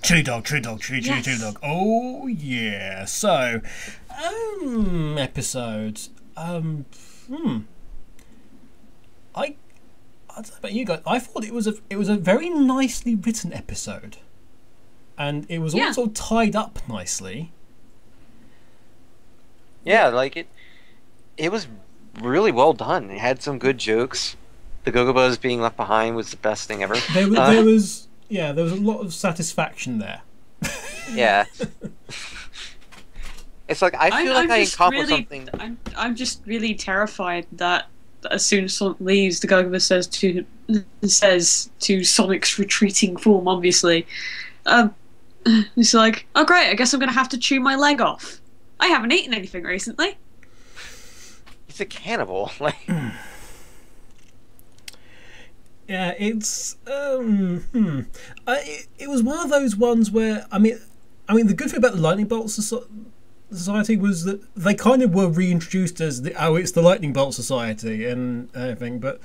Chili dog, chili dog, chili dog. Oh yeah. So, episodes. I don't know about you guys. I thought it was a very nicely written episode, and it was also tied up nicely. Yeah, like it was really well done. It had some good jokes. The Gogobas being left behind was the best thing ever. There was a lot of satisfaction there. Yeah. It's like I feel like I accomplished something. I'm just really terrified that as soon as Sonic leaves, the Gogoba says to Sonic's retreating form, obviously, he's like, "Oh great, I guess I'm gonna have to chew my leg off. I haven't eaten anything recently." He's a cannibal. Like, yeah, it's it was one of those ones where I mean, the good thing about the Lightning Bolt Society was that they kind of were reintroduced as it's the Lightning Bolt Society and everything, but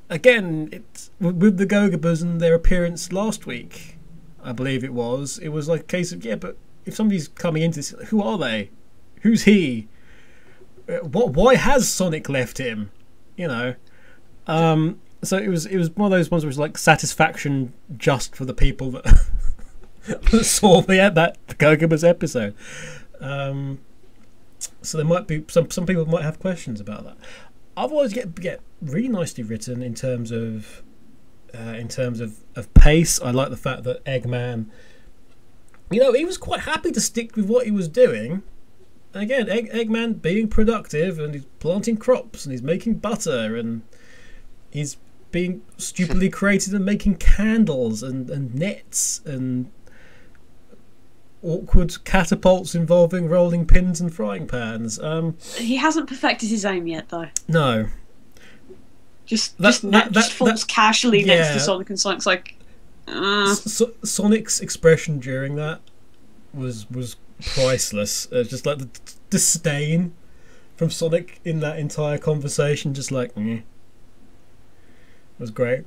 again, it's with the Gogobas and their appearance last week, I believe it was like a case of but if somebody's coming into this, who are they? Who's he? Why has Sonic left him? You know, so it was one of those ones where it was like satisfaction just for the people that saw that Gogoba's episode. So there might be some people might have questions about that. Otherwise, get really nicely written in terms of pace. I like the fact that Eggman, he was quite happy to stick with what he was doing. And again, Eggman being productive, and he's planting crops, and he's making butter, and he's being stupidly creative and making candles and nets and awkward catapults involving rolling pins and frying pans. He hasn't perfected his aim yet, though. No. Just falls casually next to Sonic, and Sonic's like... Sonic's expression during that was priceless. Just like the disdain from Sonic in that entire conversation, just like... It was great.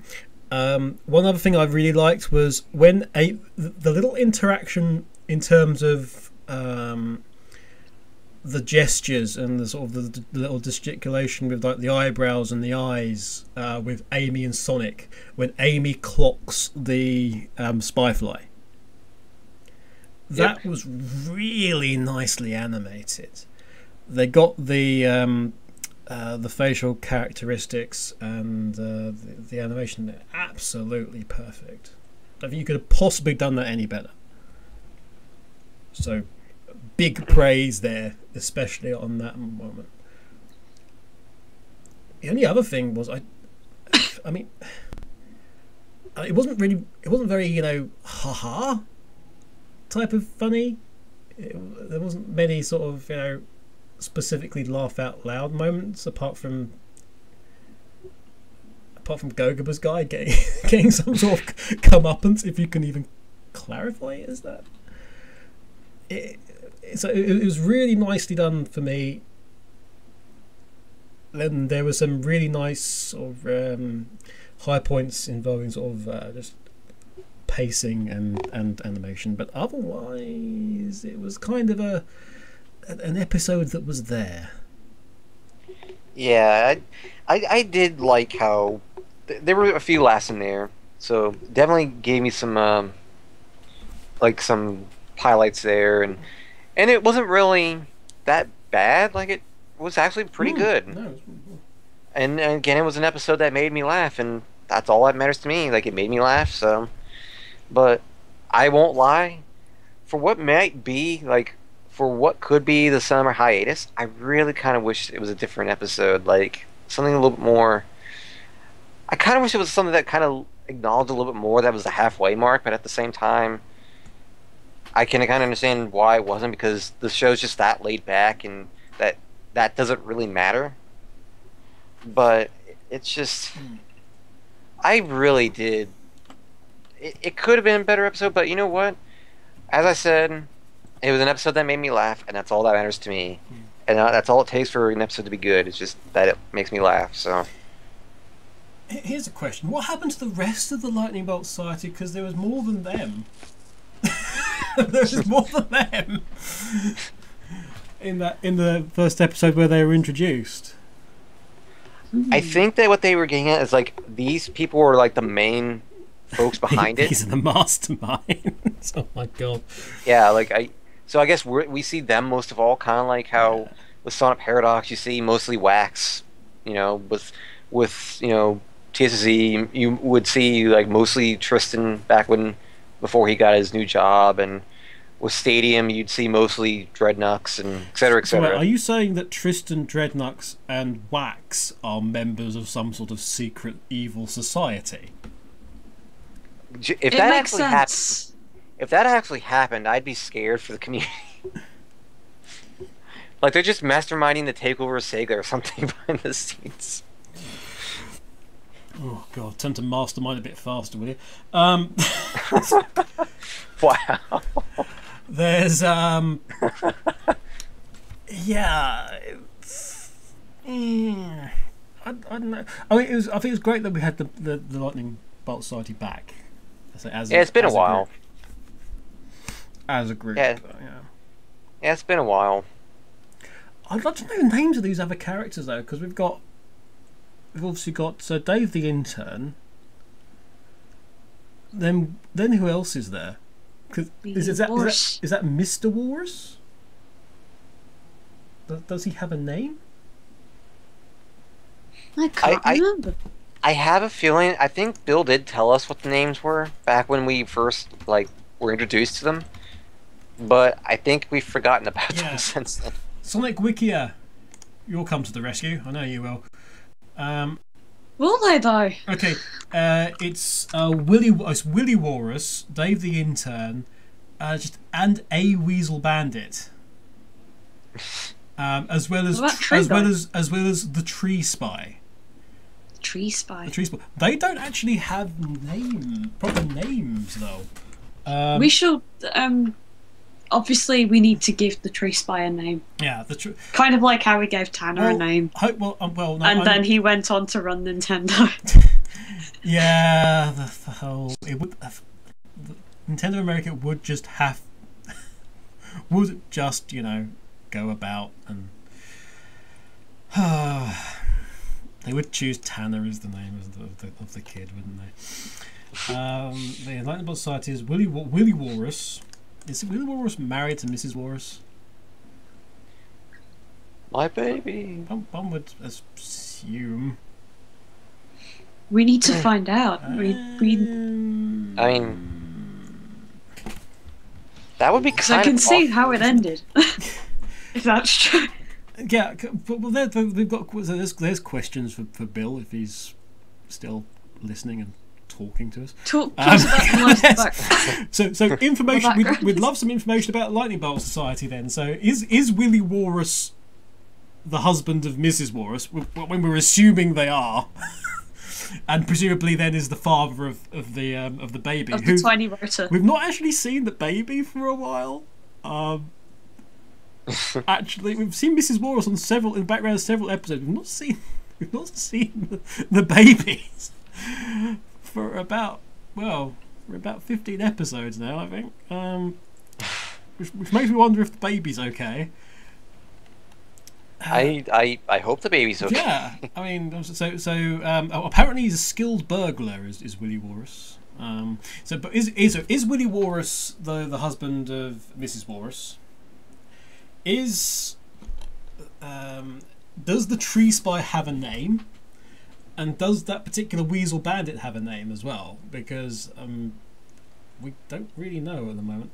One other thing I really liked was when the little interaction in terms of the gestures and the sort of the little gesticulation with like the eyebrows and the eyes with Amy and Sonic when Amy clocks the Spyfly. That was really nicely animated. They got the facial characteristics and the animation there absolutely perfect. I think you could have possibly done that any better. So big praise there, especially on that moment. The only other thing was I mean it wasn't very haha type of funny. There wasn't many sort of specifically laugh out loud moments apart from Gogoba's guy getting some sort of comeuppance, if you can even clarify it as that. So it was really nicely done for me. Then there were some really nice sort of high points involving sort of just pacing and animation, but otherwise it was kind of an episode that was there. Yeah, I did like how there were a few laughs in there, so definitely gave me some some highlights there, and it wasn't really that bad. Like, it was actually pretty good. No. And again, it was an episode that made me laugh, and that's all that matters to me. Like, it made me laugh. So, but I won't lie, for what might be for what could be the summer hiatus, I really kind of wish it was a different episode, like something a little bit more. I kind of wish it was something that kind of acknowledged a little bit more. That was the halfway mark, but at the same time, I can kind of understand why it wasn't, because the show's just that laid back, and that doesn't really matter. But it's just, I really did. It could have been a better episode, but you know what? As I said, it was an episode that made me laugh, and that's all that matters to me. And that's all it takes for an episode to be good. It's just that it makes me laugh. So, here's a question: what happened to the rest of the Lightning Bolt Society? Because there was more than them. There's more than them in the first episode where they were introduced. I think that what they were getting at is like these people were like the main folks behind it. These are the masterminds. Oh my god. Yeah, like I guess we see them most of all, kind of like how with Sonic Paradox you see mostly Wax. You know, with you know TSZ you would see like mostly Tristan back before he got his new job, and with Stadium you'd see mostly Dreadnoughts and et cetera, et So cetera. are you saying that Tristan, Dreadnoughts, and Wax are members of some sort of secret evil society? If It that makes actually sense. if that actually happened, I'd be scared for the community. Like they're just masterminding the takeover of Sega or something behind the scenes. Oh god, turn to mastermind a bit faster, will you? Wow. There's yeah, I don't know. I mean, I think it was great that we had the Lightning Bolt Society back. As Yeah, it's been a as while. group. As a group, Yeah. Yeah, it's been a while. I'd like to know the names of these other characters though, because we've obviously got Dave the Intern. Then who else is there? Is that Mr. Walrus? Does he have a name? I can't remember. I have a feeling. I think Bill did tell us what the names were back when we first were introduced to them, but I think we've forgotten about them since then. Sonic Wikia, you'll come to the rescue. I know you will. Will they though? Okay, it's Willy Walrus, Dave the Intern, and a Weasel Bandit, as well as the Tree Spy. Tree Spy. The Tree Spy. They don't actually have proper names though. We should. Obviously, we need to give the Tree Spy a name. Yeah, kind of like how we gave Tanner a name. Then he went on to run Nintendo. Yeah, the whole Nintendo America would just go about and they would choose Tanner as the name of the kid, wouldn't they? The Enlightened Bolt Society is Willy Walrus. Is Willy Walrus married to Mrs. Walrus? My baby. One would assume. We need to find out. I mean, that would be kind of. I can see how it ended. If that's true. Yeah, well, we've got there's questions for Bill if he's still listening and talking to us. Talk about the back. So information. We'd love some information about Lightning Bolt Society then. So is Willy Walrus the husband of Mrs. Walrus when we're assuming they are? And presumably then is the father of the baby. Of the tiny rotor. We've not actually seen the baby for a while. Actually, we've seen Mrs. Walrus in the background of several episodes. We've not seen the babies for about 15 episodes now, I think. Which makes me wonder if the baby's okay. I hope the baby's okay. Yeah, I mean, apparently he's a skilled burglar. Is Willy Walrus? But is Willy Walrus the husband of Mrs. Walrus? Does the Tree Spy have a name? And does that particular Weasel Bandit have a name as well? Because we don't really know at the moment.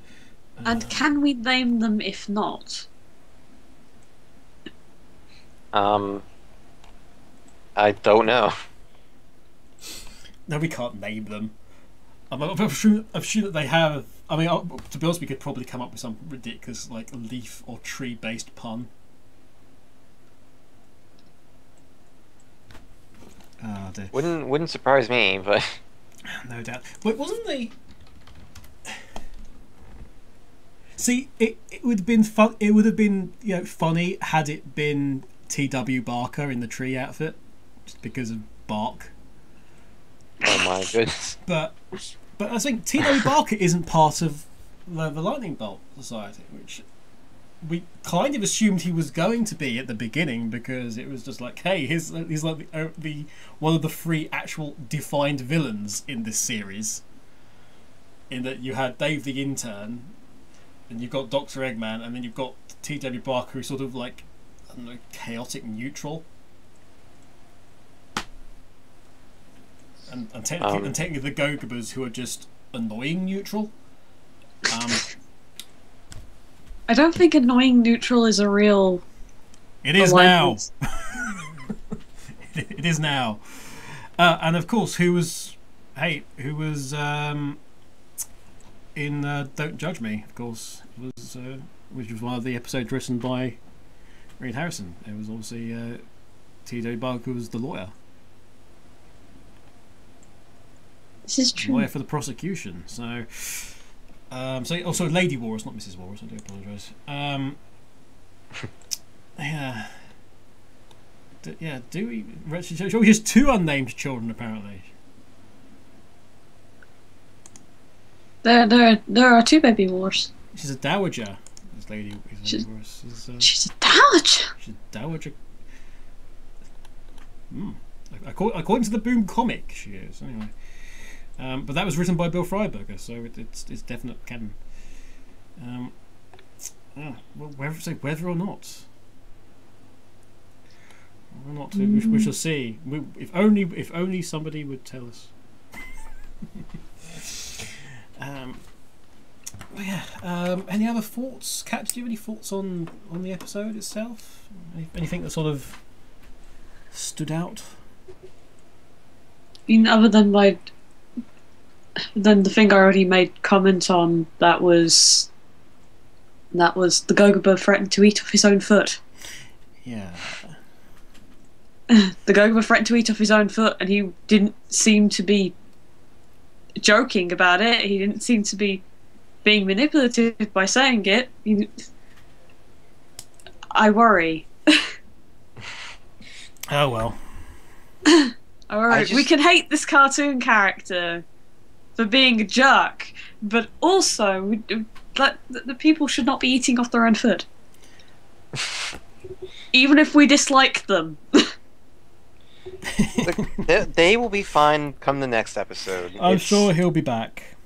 And can we name them if not? I don't know. No, we can't name them. I'm sure that they have. I mean, to be honest, we could probably come up with some ridiculous leaf or tree-based pun. Oh dear. Wouldn't surprise me, but no doubt. But wasn't they? See, it would have been fun. It would have been funny had it been T.W. Barker in the tree outfit, just because of bark. oh my goodness. But I think T.W. Barker isn't part of the Lightning Bolt Society, which we kind of assumed he was going to be at the beginning, because it was just like, hey, he's like the one of the 3 actual defined villains in this series. In that you had Dave the Intern, and you've got Dr. Eggman, and then you've got T.W. Barker, who's sort of like, I don't know, chaotic neutral. And technically the Gogobas, who are just annoying neutral. I don't think annoying neutral is a real. It is now. It is now. And of course, who was in Don't Judge Me? Of course, which was one of the episodes written by Reed Harrison. It was obviously T.W. Barker was the lawyer. This is true. Lawyer for the prosecution. So also Lady Walrus, not Mrs. Walrus. I do apologise. Do we? She has 2 unnamed children apparently. There are 2 baby wars. She's a dowager. This lady. She's a dowager. She's a dowager. According to the Boom comic, she is anyway. But that was written by Bill Freiberger, so it's definite canon. Whether or not, we shall see. If only somebody would tell us. Any other thoughts, Kat? Do you have any thoughts on the episode itself? Anything that sort of stood out? Other than the thing I already made comment on, that was the Gogoba threatened to eat off his own foot. Yeah. The Gogoba threatened to eat off his own foot, and he didn't seem to be joking about it. He didn't seem to be being manipulative by saying it. I worry. Oh well. I worry. We can hate this cartoon character for being a jerk, but also the people should not be eating off their own foot, even if we dislike them. They will be fine come the next episode. I'm sure he'll be back.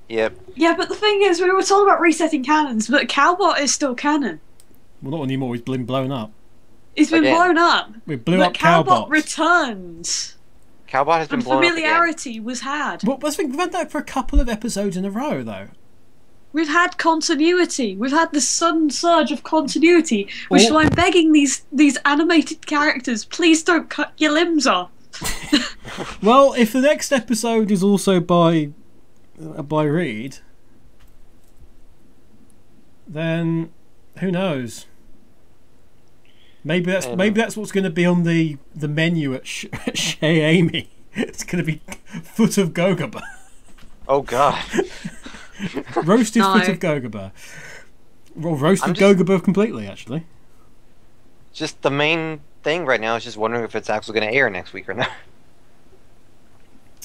Yep. Yeah, but the thing is, we were talking about resetting canons, but Cowbot is still canon. Well, not anymore. He's been blown up. He's been blown up. We blew up Cowbot. Cowbot returned. Cowbot has been blown up again. Familiarity was had. Well, I think we've had that for a couple of episodes in a row, though. We've had continuity. We've had this sudden surge of continuity, which is why I'm begging these animated characters, please don't cut your limbs off. Well, if the next episode is also by Reed, then who knows? Maybe that's what's going to be on the menu at Chez Amy. It's going to be foot of Gogoba. Oh God. Roasted foot of Gogoba. Well, roasted Gogoba completely, actually. Just the main thing right now is just wondering if it's actually going to air next week or not.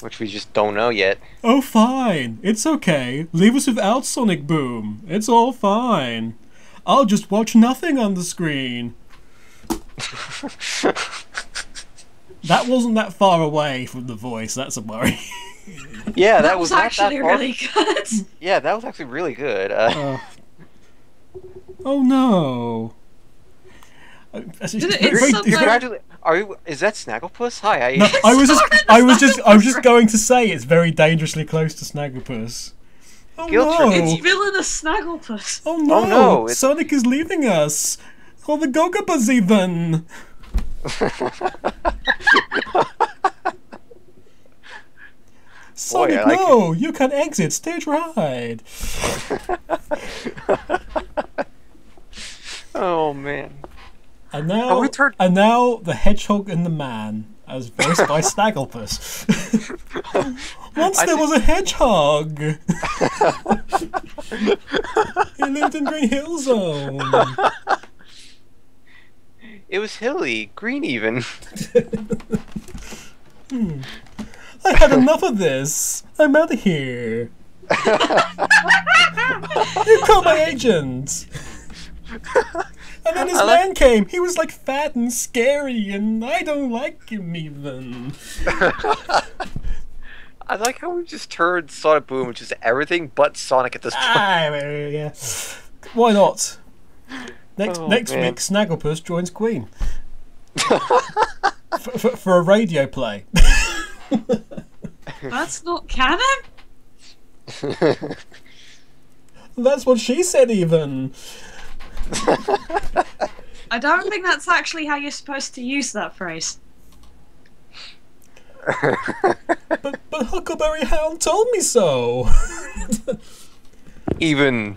Which we just don't know yet. Oh, fine. It's okay. Leave us without Sonic Boom. It's all fine. I'll just watch nothing on the screen. That wasn't that far away from the voice. That's a worry. Yeah, that was actually really good. Yeah, that was actually really good. Oh no! Is that Snagglepuss? Hi. No, I was just going to say it's very dangerously close to Snagglepuss. Oh no! It's villainous Snagglepuss. Oh no! Sonic is leaving us. Oh, the Gogobas even. Sonic, no! You can exit stage right. Oh man! And now the Hedgehog and the Man, as voiced by Snagglepuss. Once there was a hedgehog. He lived in Green Hill Zone. It was hilly, green even. I had enough of this. I'm out of here. You killed my agent! And then his man came. He was like fat and scary, and I don't like him even. I like how we just turned Sonic Boom into just everything but Sonic at this point. Yeah. Why not? Next man. week, Snagglepuss joins Queen for a radio play. That's not canon? That's what she said, even. I don't think that's actually how you're supposed to use that phrase. But Huckleberry Hound told me so. Even.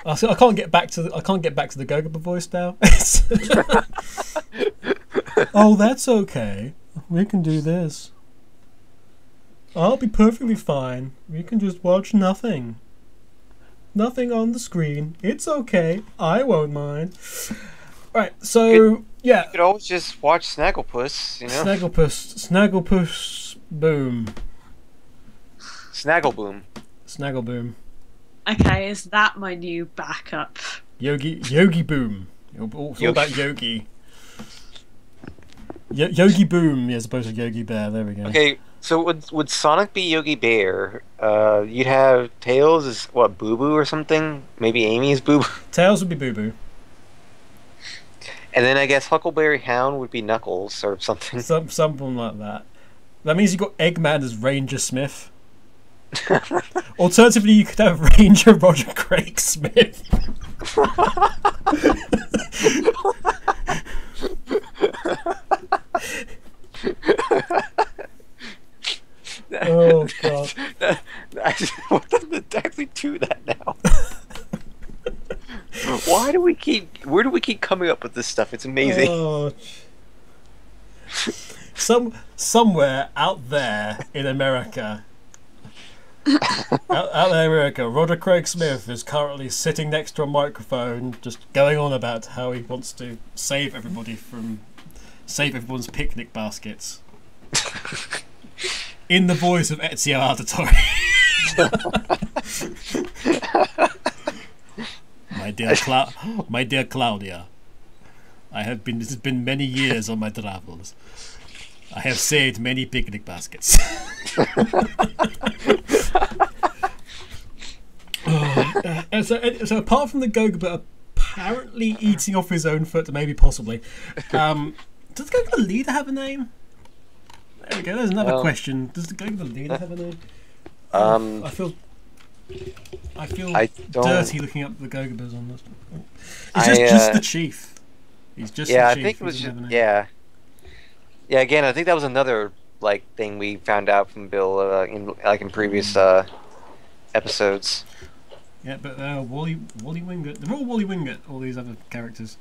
I can't get back to the Gogoba voice now. Oh, that's okay. We can do this. I'll be perfectly fine. We can just watch nothing. Nothing on the screen. It's okay. I won't mind. Right, so yeah. You could always just watch Snagglepuss, you know? Snagglepuss boom. Snaggleboom. Snaggleboom. Okay, is that my new backup? Yogi Boom. It's all about Yogi. Yogi Boom, as opposed to Yogi Bear. There we go. Okay, so would Sonic be Yogi Bear? You'd have Tails as what, Boo Boo or something? Maybe Amy is Boo Boo. Tails would be Boo Boo. And then I guess Huckleberry Hound would be Knuckles or something. Something like that. That means you got Eggman as Ranger Smith. Alternatively, you could have Ranger Roger Craig Smith. Oh god! What does exactly do that now? Where do we keep coming up with this stuff? It's amazing. Oh. Somewhere out there in America. Out there in America, Roger Craig Smith is currently sitting next to a microphone, just going on about how he wants to save everyone's picnic baskets. In the voice of Ezio Auditore. My dear Claudia, it has been many years on my travels. I have saved many picnic baskets. So apart from the Gogoba apparently eating off his own foot, maybe possibly, does the Gogoba leader have a name? There we go. There's another question. Does the Gogoba leader have a name? I feel dirty looking up the Gogobas on this. It's just the chief. He's just the chief. I think it was just yeah. Again, I think that was another thing we found out from Bill in previous episodes. Yeah, but Wally Wingert. They're all Wally Wingert. All these other characters.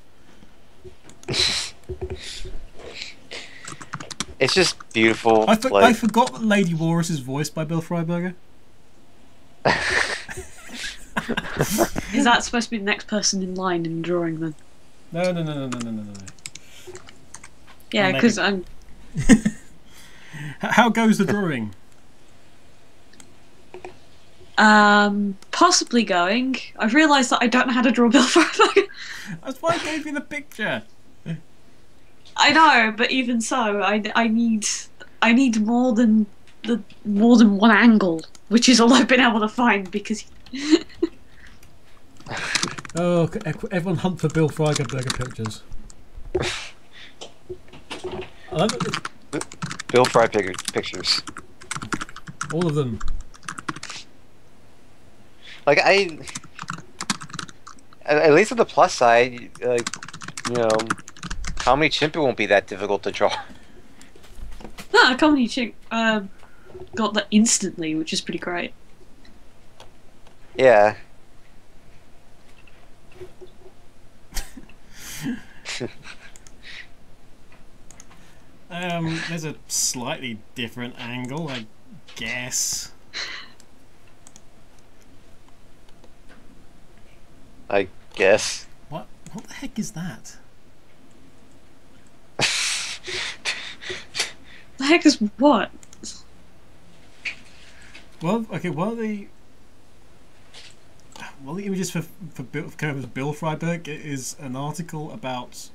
It's just beautiful. I forgot that Lady Walrus is voiced by Bill Freiberger. Is that supposed to be the next person in line in the drawing then? No. Yeah, because I'm. How goes the drawing? Possibly going. I've realised that I don't know how to draw Bill Freiberger. That's why I gave you the picture. I know, but even so, I need more than one angle, which is all I've been able to find because. Oh, everyone hunt for Bill Freiberger pictures. Bill Freiberger pictures. All of them. At least on the plus side, Comedy Chimpy won't be that difficult to draw. No, Comedy Chimp got that instantly, which is pretty great. Yeah. There's a slightly different angle, I guess. I guess. What the heck is that? The heck is what? Well, okay, what are they... Well, the images for Bill Freiberger is an article about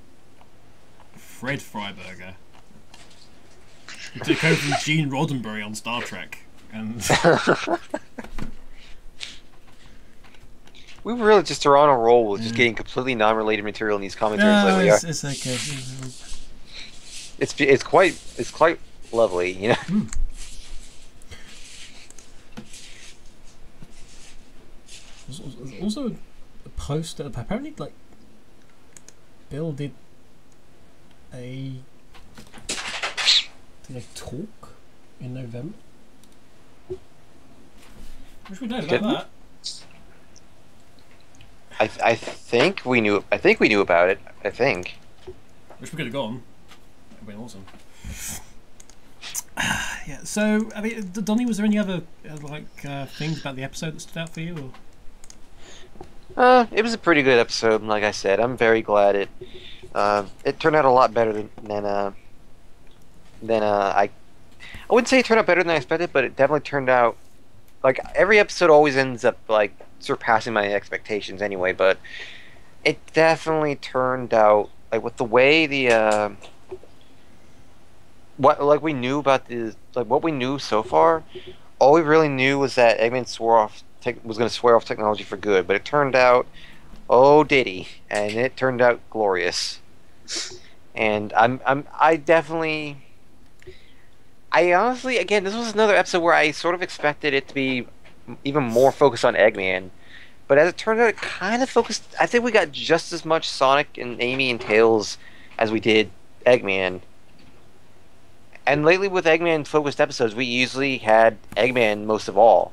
Fred Freiberger, who took over from Gene Roddenberry on Star Trek, and we really just are on a roll with just getting completely non-related material in these commentaries. no, Like we are. it's okay. It's quite lovely, you know. There's also a post that apparently, like, Bill did a talk in November. Wish we know about that. I think we knew. I think we knew about it. I think. Wish we could have gone. That'd been awesome. Yeah. So, I mean, Donnie, was there any other things about the episode that stood out for you? Or? It was a pretty good episode. Like I said, I'm very glad it turned out a lot better than I wouldn't say it turned out better than I expected, but it definitely turned out like every episode always ends up like surpassing my expectations anyway. But it definitely turned out like with the way the what we knew about what we knew so far. All we really knew was that Eggman was going to swear off technology for good, but it turned out, oh, did he? And it turned out glorious. And I honestly, again, this was another episode where I sort of expected it to be even more focused on Eggman, but as it turned out, it kind of focused. I think we got just as much Sonic and Amy and Tails as we did Eggman. And lately, with Eggman-focused episodes, we usually had Eggman most of all,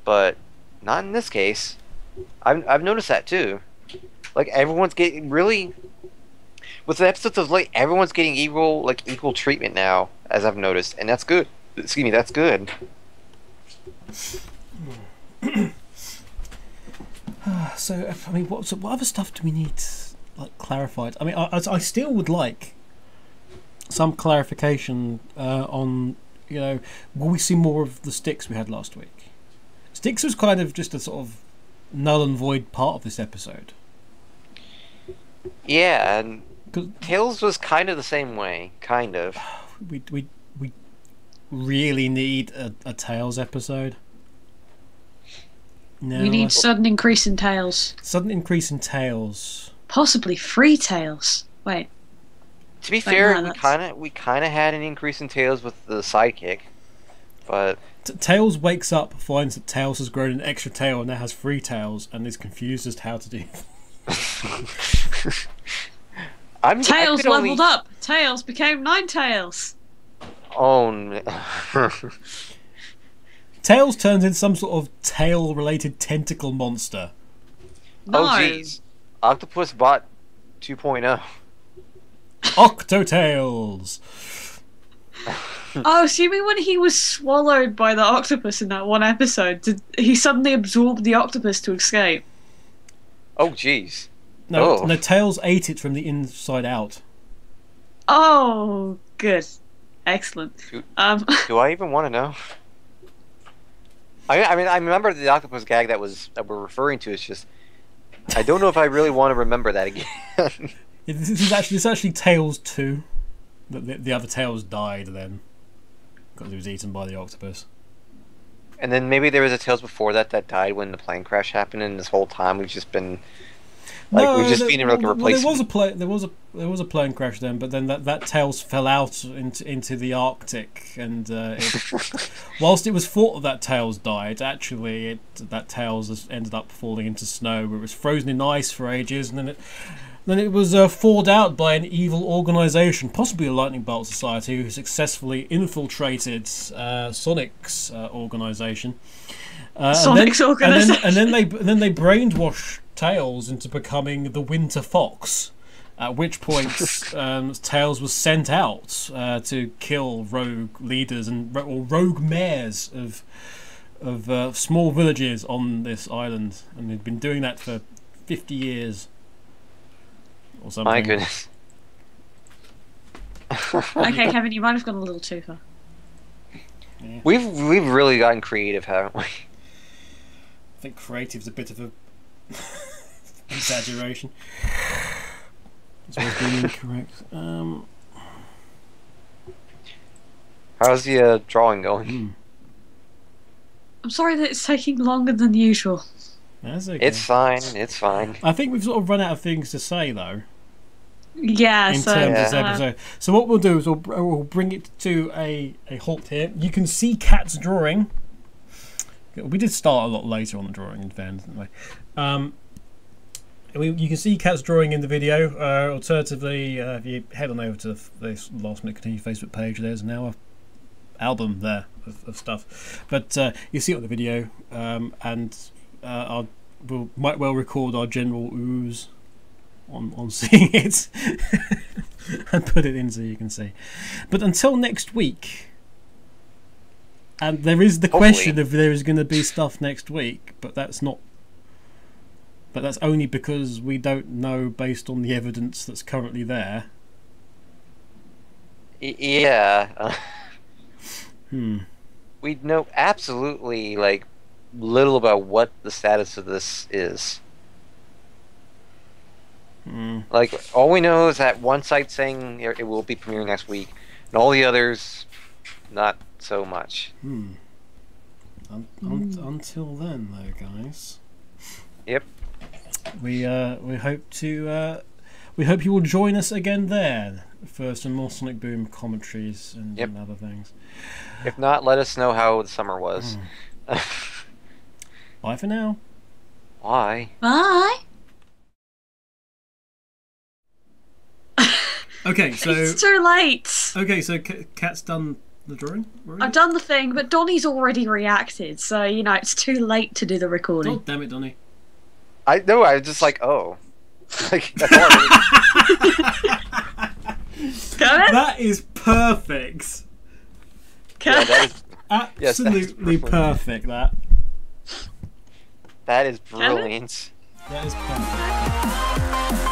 but not in this case. I've noticed that too. Like everyone's getting really with the episodes of late, everyone's getting equal treatment now, as I've noticed, and that's good. Excuse me, that's good. So I mean, what other stuff do we need clarified? I mean, I still would like some clarification on, will we see more of the Sticks we had last week? Sticks was kind of just a sort of null and void part of this episode. Yeah, and Tails was kind of the same way, kind of. We really need a Tails episode. No, we need sudden increase in Tails. Sudden increase in Tails. Possibly 3 Tails. Wait. To be fair, we kind of had an increase in Tails with the sidekick, but Tails wakes up, finds that Tails has grown an extra tail and now has 3 tails, and is confused as to how to do. Tails leveled up. Tails became 9 tails. Oh no. Tails turns into some sort of tail-related tentacle monster. No. Oh jeez. Octopus Bot 2.0. Octotails. Oh, so you mean when he was swallowed by the octopus in that one episode, did he suddenly absorb the octopus to escape? Oh jeez. No, Tails ate it from the inside out. Oh, good. Excellent. Do I even want to know? I mean, I remember the octopus gag that we're referring to. It's just, I don't know if I really want to remember that again. It's actually Tails 2. The other Tails died then, because he was eaten by the octopus. And then maybe there was a Tails before that died when the plane crash happened, and this whole time we've just been been like a replacement. There was a plane crash then, but then that Tails fell out into the Arctic, and whilst it was thought that Tails died, actually that Tails ended up falling into snow, where it was frozen in ice for ages, and then it was thawed out by an evil organisation, possibly a Lightning Bolt Society, who successfully infiltrated Sonic's organisation. Sonic's organisation. And then they brainwashed Tails into becoming the Winter Fox. At which point, Tails was sent out to kill rogue leaders or rogue mayors of small villages on this island, and he'd been doing that for 50 years. Or something. My goodness. Okay, Kevin, you might have gone a little too far. Yeah. We've really gotten creative, haven't we? I think creative's a bit of a Exaggeration. It's always being incorrect. How's the drawing going? I'm sorry that it's taking longer than usual. That's okay. It's fine. It's fine. I think we've sort of run out of things to say though. Yeah, In terms of this episode. So what we'll do is we'll bring it to a halt here. You can see Kat's drawing. We did start a lot later on the drawing, in fairness, didn't we? You can see Kat's drawing in the video. Alternatively, if you head on over to the Last Minute Continue Facebook page, there's now a album there of stuff. But you see it on the video, and we might well record our general ooze on seeing it and put it in so you can see. But until next week, and there is the question if there is going to be stuff next week, but that's only because we don't know based on the evidence that's currently there. Yeah. We know absolutely little about what the status of this is. All we know is that one site's saying it will be premiering next week, and all the others, not so much. Until then, though, guys. Yep. We hope you will join us again there for some more Sonic Boom commentaries and other things. If not, let us know how the summer was. Bye for now. Bye. Bye. Okay, so it's too late. Okay, so Kat's done the drawing already? I've done the thing, but Donnie's already reacted, so it's too late to do the recording. Oh, damn it, Donnie. I know. I was just that's all I That is perfect. Yeah, that is absolutely perfect. That is brilliant. That is perfect.